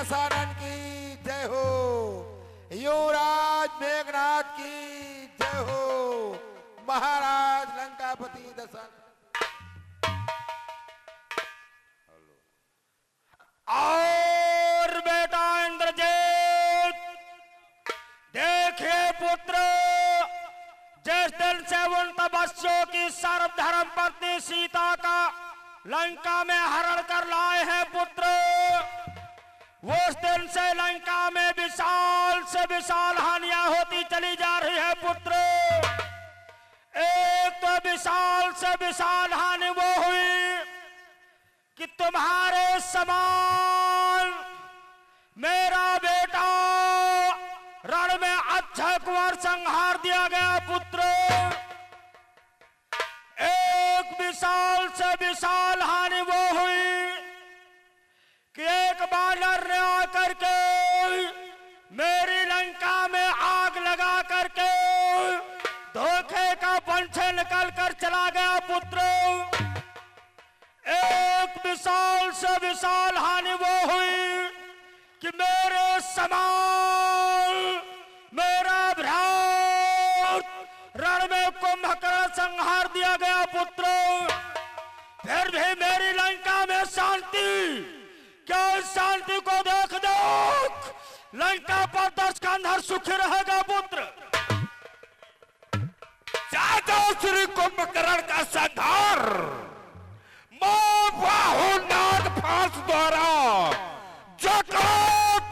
दशानन की जय हो, युवराज मेघनाथ की जय हो, महाराज लंकापति दशानन। और बेटा इंद्रजीत, देखिए पुत्र, जिस दिन से उन तपस्वियों की सर्वधर्म पत्नी सीता का लंका में हरण कर लाए हैं पुत्र, उस दिन से लंका में विशाल से विशाल हानियां होती चली जा रही है पुत्र। एक तो विशाल से विशाल हानि वो हुई कि तुम्हारे समान मेरा बेटा रण में अक्षय कुमार संहार दिया गया पुत्र। एक विशाल से विशाल हानि वो हुई कि एक बानर ने आकर के मेरी लंका में आग लगा करके धोखे का पंछी निकल कर चला गया पुत्र। एक विशाल से विशाल हानि वो हुई कि मेरे समान मेरा भ्रात रण में कुंभकर्ण संहार दिया गया पुत्र। फिर भी मेरी लंका में शांति, क्या इस शांति को देख देख लंका पर 10 का अंधर सुखी रहेगा पुत्र। श्री कुंभकर्ण का संहार नाग फांस द्वारा जगा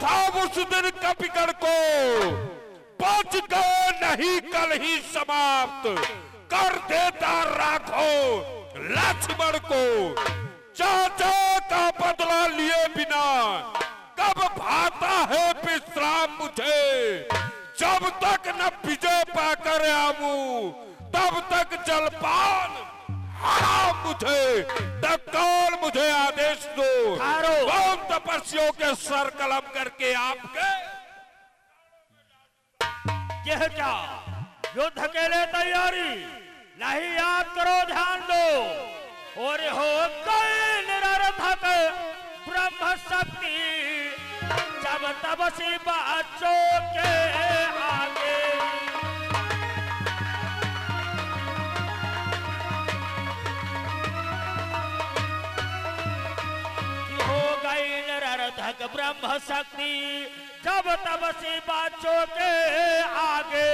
था उस दिन कपिकड़ को, बच गए नहीं कल ही समाप्त कर देता राघो लक्ष्मण को। चाचा का बदला लिए बिना कब भाता है विश्राम मुझे, जब तक न विजय पाकर आऊं तब तक जलपान हराम मुझे। तत्काल मुझे आदेश दो, कौन तपस्वियों के सर कलम करके आपके। यह क्या युद्ध के लिए तैयारी नहीं, याद करो, ध्यान दो। और हो गई निरर्थक ब्रह्म शक्ति जब तपसी बच्चों के आगे। निरर्थक ब्रह्म शक्ति जब तपसी बच्चों के आगे,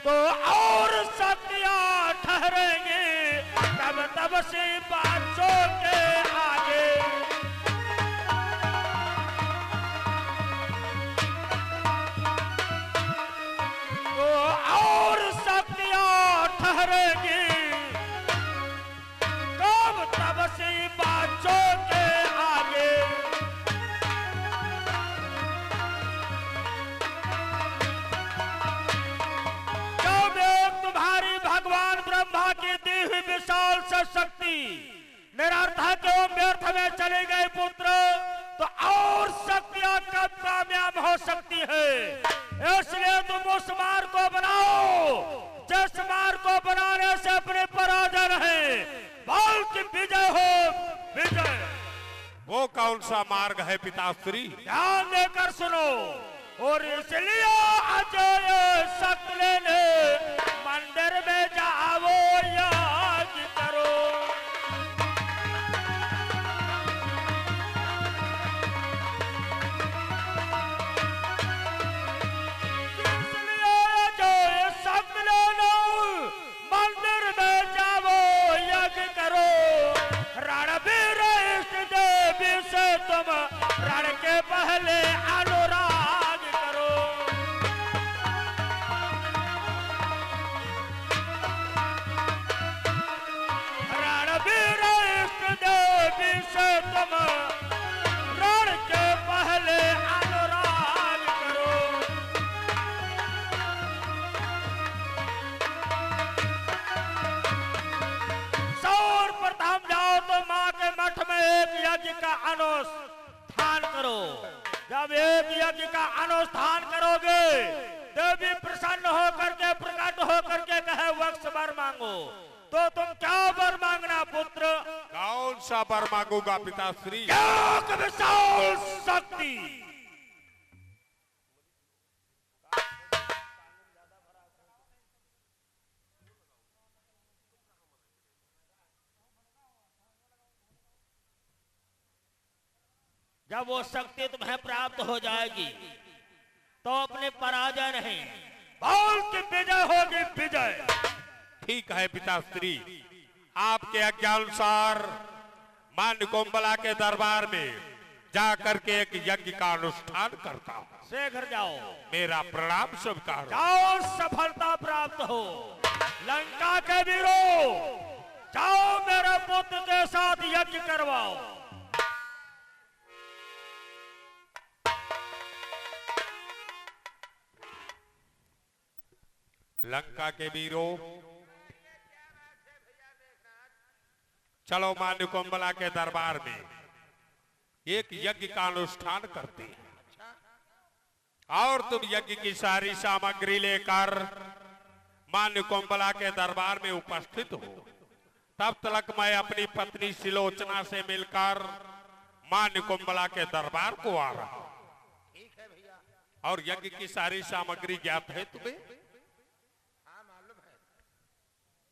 तो और शक्तियां ठहरेंगी तब तपसी बच्चों के आगे। तो और शक्तियां ठहरेंगी कब तपसी बच्चों के आगे। विशाल से शक्ति निरर्थक एवं व्यर्थ में चली गई पुत्र, तो और शक्तियां कब कामयाब हो सकती है। इसलिए तुम उस मार्ग को बनाओ जिस मार्ग को बनाने से अपने पराजय रहे बल्कि विजय हो। विजय वो कौन सा मार्ग है पिताश्री, ध्यान देकर सुनो। और इसलिए अजय शक्ति लेने मंदिर में जाओ, याद करो। इसलिए अजय शक्ति लेने मंदिर में जाओ, यज्ञ करो। रणवीर इष्ट देवी से तुम रण के पहले अनुराग करो। रणवीर इष्ट देवी से तुम रण के पहले अनुराग करो। सर्वप्रथम जाओ तो माँ के मठ में एक यज्ञ का अनुष्ठान करो। जब एक यज्ञ का अनुष्ठान करोगे, देवी प्रसन्न होकर के प्रकट होकर के कहे वक्ष वर मांगो, तो तुम क्या वर मांगना पुत्र? कौन सा वर मांगूंगा पिताश्री? विशाल शक्ति जब वो शक्ति तुम्हें प्राप्त हो जाएगी तो अपने पराजय नहीं, बोल की विजय होगी, विजय। ठीक है पिताश्री, आपके आज्ञानुसार मां निकोम्बला के दरबार में जाकर के एक यज्ञ का अनुष्ठान करता हूँ। शीघ्र जाओ, मेरा प्रणाम स्वीकार। जाओ, सफलता प्राप्त हो। लंका के वीरों, जाओ मेरे पुत्र के साथ यज्ञ करवाओ। लंका के वीरों, चलो मां निकोम्बला के दरबार में एक यज्ञ का अनुष्ठान करते हैं और तुम यज्ञ की सारी सामग्री लेकर मां निकोम्बला के दरबार में उपस्थित हो। तब तक मैं अपनी पत्नी सिलोचना से मिलकर मां निकोम्बला के दरबार को आ रहा हूं। ठीक है भैया। और यज्ञ की सारी सामग्री ज्ञात है तुम्हें? हाँ मालूम है।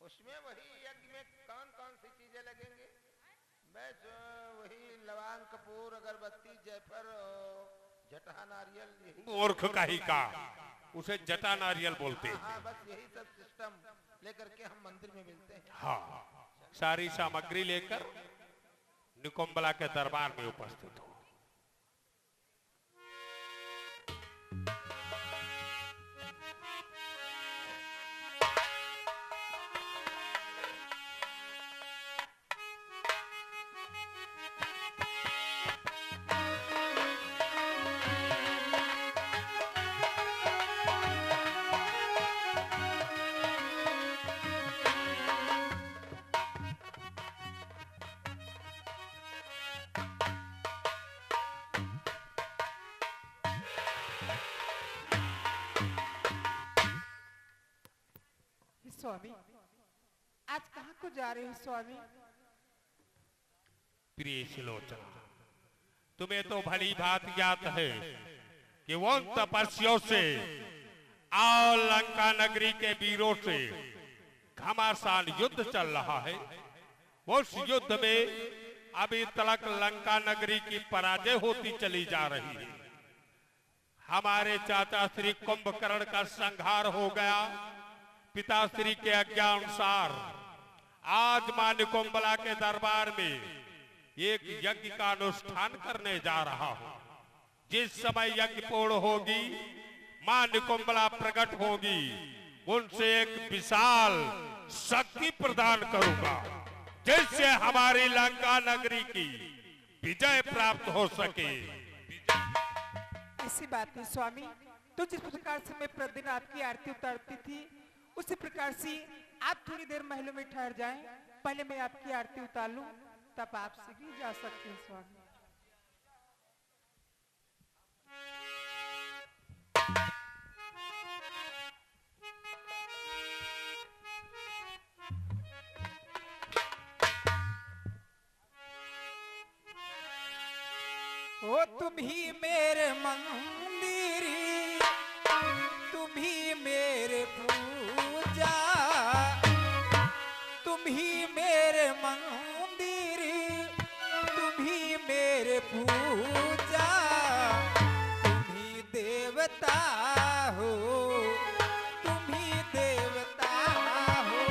उसमें वही यज्ञ में कौन कौन सी चीजें लगेंगी? बस वही लवांग, कपूर, अगरबत्ती, जायफल, जटा, नारियल, यही। मूर्ख कहीं का, उसे जटा नारियल बोलते हैं। हाँ बस यही सब सिस्टम लेकर के हम मंदिर में मिलते हैं। हाँ, सारी सामग्री लेकर निकोम्बला के दरबार में उपस्थित हो। स्वामी, आज कहाँ को जा रहे हो स्वामी? प्रिय सिलोचना, तुम्हें तो भली बात ज्ञात है कि वो तपस्वियों से और लंका नगरी के वीरों से घमासान युद्ध चल रहा है। उस युद्ध में अभी तक लंका नगरी की पराजय होती चली जा रही है। हमारे चाचा श्री कुंभकर्ण का संहार हो गया। पिताश्री के आज्ञानुसार आज मां निकोम्बला के दरबार में एक यज्ञ का अनुष्ठान करने जा रहा हूं। जिस समय यज्ञ पूर्ण होगी, मां निकोम्बला प्रकट होगी, उनसे एक विशाल शक्ति प्रदान करूंगा जिससे हमारी लंका नगरी की विजय प्राप्त हो सके। ऐसी बात नहीं स्वामी, तो जिस प्रकार से मैं प्रतिदिन आपकी आरती उतारती थी, उसी प्रकार से आप थोड़ी देर महलों में ठहर जाएं, पहले मैं आपकी आरती उतार लूं, तब आप सीधे जा सकते हैं स्वामी। ओ तुम ही मेरे मंदिर, तुम ही मेरे पूजा, तुम ही मेरे मंदिर, तुम ही मेरे पूजा, तुम ही देवता हो, तुम ही देवता हो।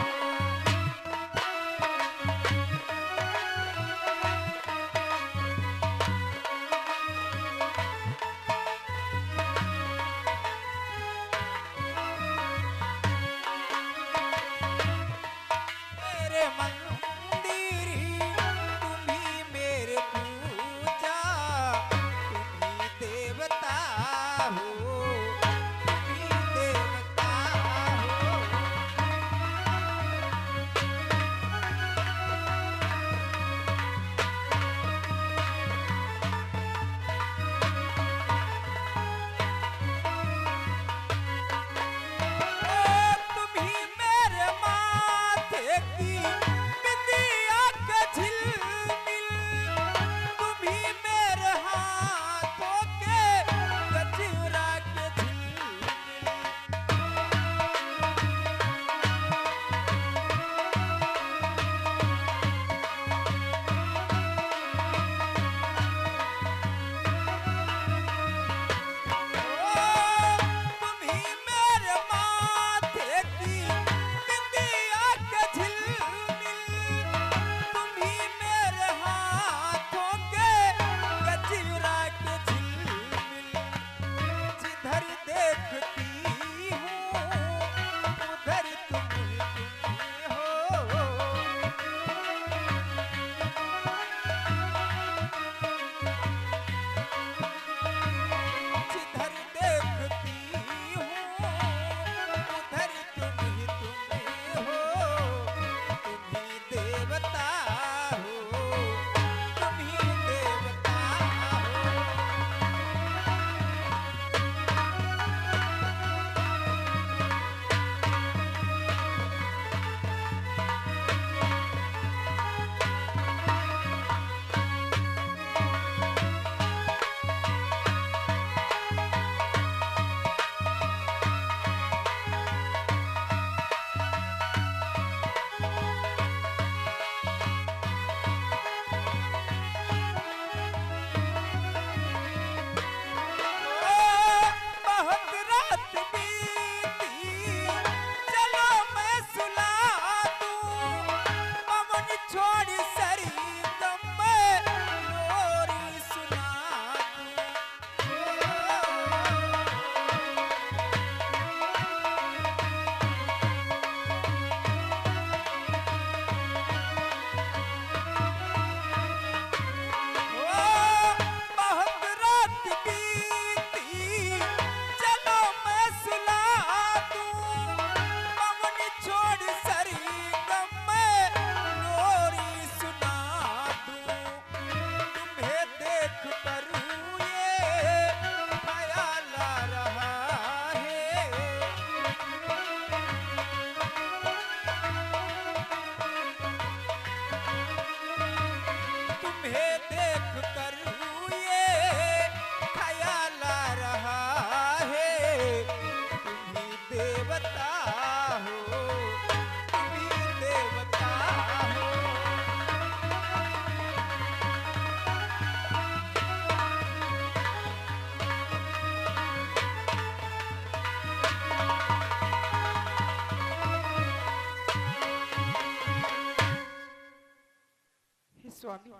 स्वामी,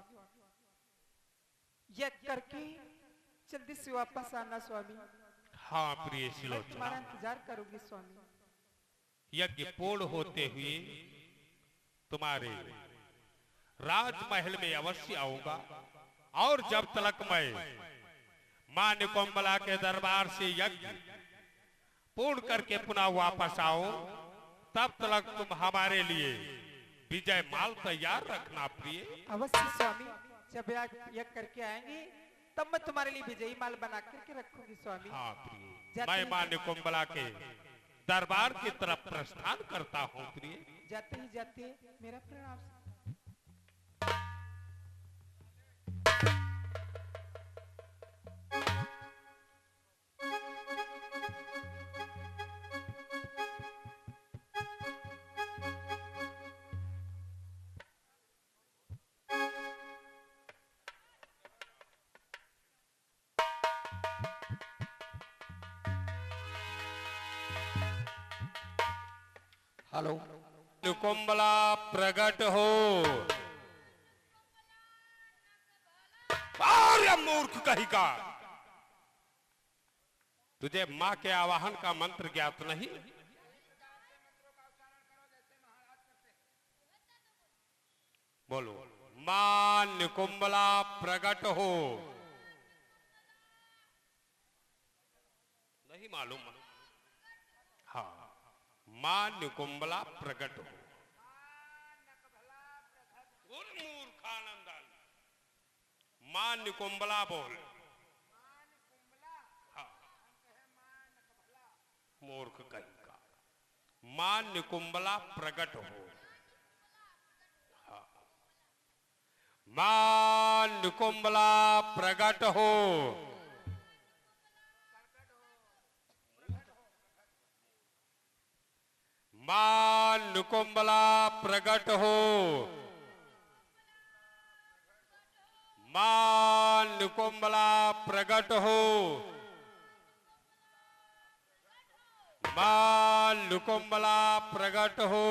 यज्ञ करके जल्दी से वापस आना स्वामी। हाँ प्रिय मैं सुलोचना, तुम्हारा इंतजार करूंगी स्वामी। यज्ञ पूर्ण होते हुए तुम्हारे राजमहल में अवश्य आऊंगा, और जब तक मैं मां निकुंबला के दरबार से यज्ञ पूर्ण करके पुनः वापस आऊं, तब तक तुम हमारे लिए विजय माल तैयार रखना प्रिय। अवश्य स्वामी, जब यज्ञ करके आएंगे तब मैं तुम्हारे लिए विजयी माल बना करके रखूंगी स्वामी। हाँ प्रिय, मैं मां निकुंबला के दरबार की तरफ प्रस्थान करता हूँ प्रिय। जाते ही जाते मेरा प्रणाम। हेलो, निकुंबला प्रकट हो। अरे मूर्ख कहीं का, तुझे मां के आवाहन का मंत्र ज्ञात नहीं? बोलो, मां निकुंबला प्रकट हो। नहीं मालूम? हाँ, मां निकुंबला प्रकट हो। मूर्खानंदन, मां निकुंबला बोल। हाँ, मूर्ख कहीं का, मां निकुंबला प्रकट हो। हाँ, मां निकुंबला प्रकट हो। मां निकुंबला प्रकट हो। मां निकुंबला प्रकट हो। मां निकुंबला प्रकट हो।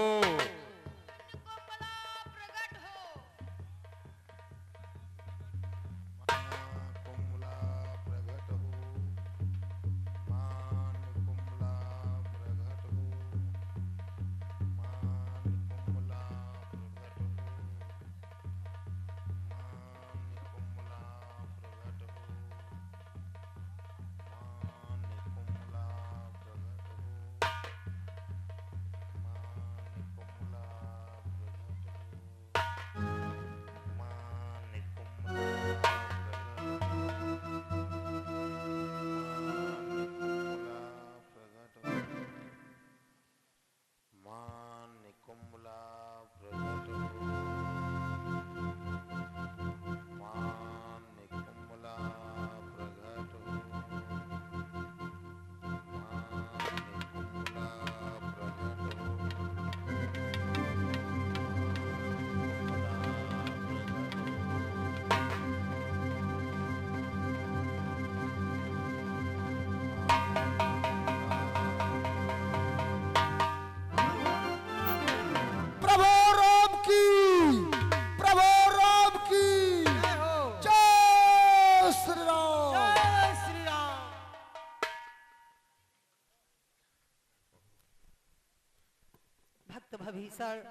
भीषण,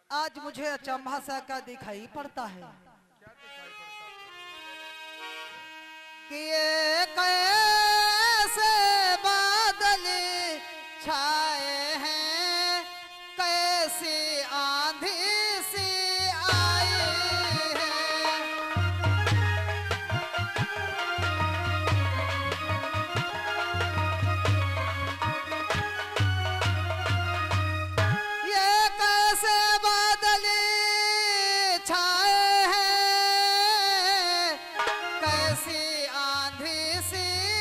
आज मुझे अचंभा सा का दिखाई पड़ता है कि ये